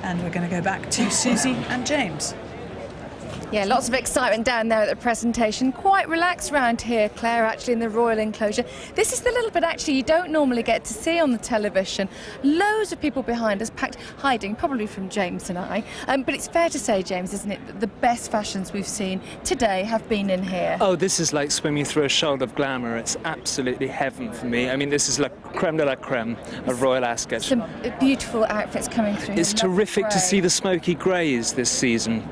And we're going to go back to Suzy and James. Yeah, lots of excitement down there at the presentation. Quite relaxed round here, Claire, actually, in the Royal Enclosure. This is the little bit, actually, you don't normally get to see on the television. Loads of people behind us, packed, hiding, probably from James and I. But it's fair to say, James, isn't it, that the best fashions we've seen today have been in here. Oh, this is like swimming through a shoal of glamour. It's absolutely heaven for me. I mean, this is like creme de la creme of Royal Ascot. Some beautiful outfits coming through. It's terrific to see the smoky greys this season.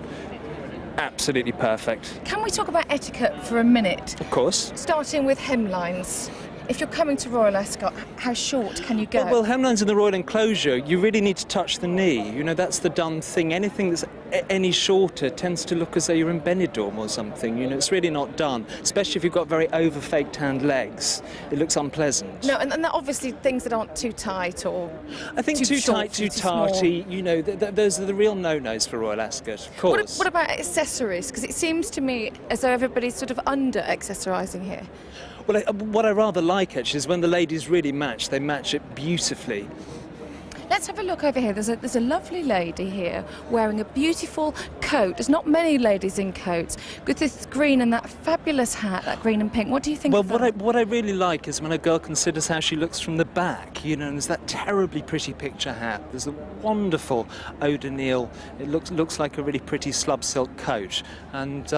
Absolutely perfect. Can we talk about etiquette for a minute? Of course. Starting with hemlines. If you're coming to Royal Ascot, how short can you go? Well, hemlines in the Royal Enclosure, you really need to touch the knee. You know, that's the done thing. Anything that's any shorter tends to look as though you're in Benidorm or something. You know, it's really not done, especially if you've got very over-faked tanned legs. It looks unpleasant. No, and obviously things that aren't too tight or I think too tight, too tarty, you know, those are the real no-nos for Royal Ascot, of course. What about accessories? Because it seems to me as though everybody's sort of under-accessorising here. Well, what I rather like, actually, is when the ladies really match, they match it beautifully. Let's have a look over here. There's a lovely lady here wearing a beautiful coat. There's not many ladies in coats with this green and that fabulous hat, that green and pink. What do you think of that? Well, what I really like is when a girl considers how she looks from the back, you know, and there's that terribly pretty picture hat. There's a wonderful O'Donnell. It looks like a really pretty slub silk coat. And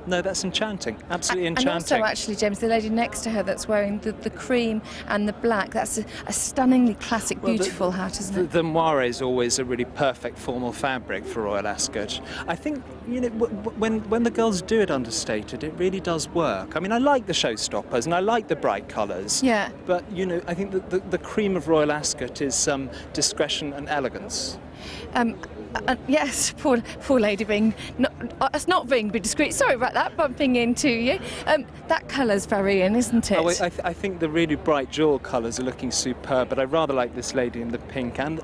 no, that's enchanting, absolutely enchanting. And also, actually, James, the lady next to her that's wearing the cream and the black, that's a stunningly classic, beautiful hat, isn't it? The moire is always a really perfect formal fabric for Royal Ascot. I think, you know, when the girls do it understated, it really does work. I mean, I like the showstoppers and I like the bright colours. Yeah. But, you know, I think that the cream of Royal Ascot is discretion and elegance. Yes, poor lady being not being discreet. Sorry about that, bumping into you. That colour's very in, isn't it? Oh, I think the really bright jewel colours are looking superb, but I rather like this lady in the pink and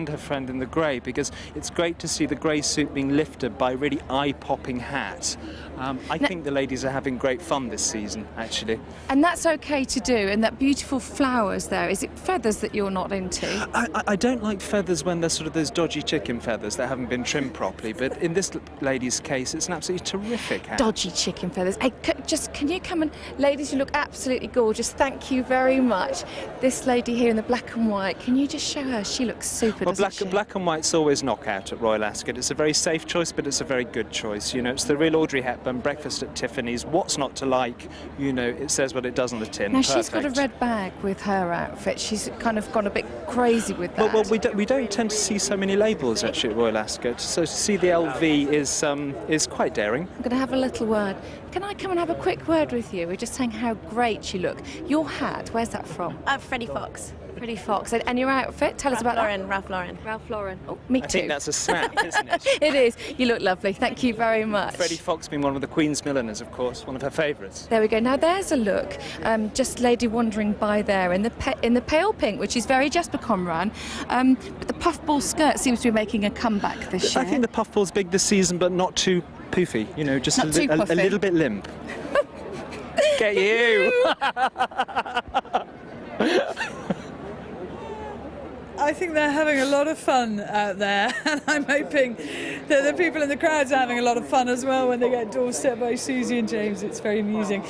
her friend in the grey, because it's great to see the grey suit being lifted by a really eye-popping hat. I think the ladies are having great fun this season, actually. And that's okay to do, and that beautiful flowers there, is it feathers that you're not into? I don't like feathers when they're sort of those dodgy chicken feathers that haven't been trimmed properly, but in this lady's case, it's an absolutely terrific hat. Dodgy chicken feathers. Hey, can you come and... Ladies, you look absolutely gorgeous. Thank you very much. This lady here in the black and white, can you just show her? She looks super, well, doesn't she? Black and white's always knockout at Royal Ascot. It's a very safe choice, but it's a very good choice. You know, it's the real Audrey Hepburn, breakfast at Tiffany's. What's not to like? You know, it says what it does on the tin. Now, Perfect. she's got a red bag with her outfit. She's kind of gone a bit crazy with that. Well, we don't tend to see so many labels, actually, at Royal Ascot. So to see the LV is quite daring. I'm going to have a little word. Can I come and have a quick word with you? We're just saying how great you look. Your hat, where's that from? Freddie Fox. Freddie Fox. And your outfit? Tell us about that. Ralph Lauren. Ralph Lauren. Oh, me too. I think that's a snap, isn't it? It is. You look lovely. Thank you very much. Freddie Fox being one of the Queen's milliners, of course, one of her favourites. There we go. Now there's a look. Just lady wandering by there in the pale pink, which is very Jesper Conran. But the puffball skirt seems to be making a comeback this year. I think the puffball's big this season, but not too poofy. You know, just a little bit limp. Get you! I think they're having a lot of fun out there, and I'm hoping that the people in the crowds are having a lot of fun as well when they get doorstepped by Suzy and James. It's very amusing.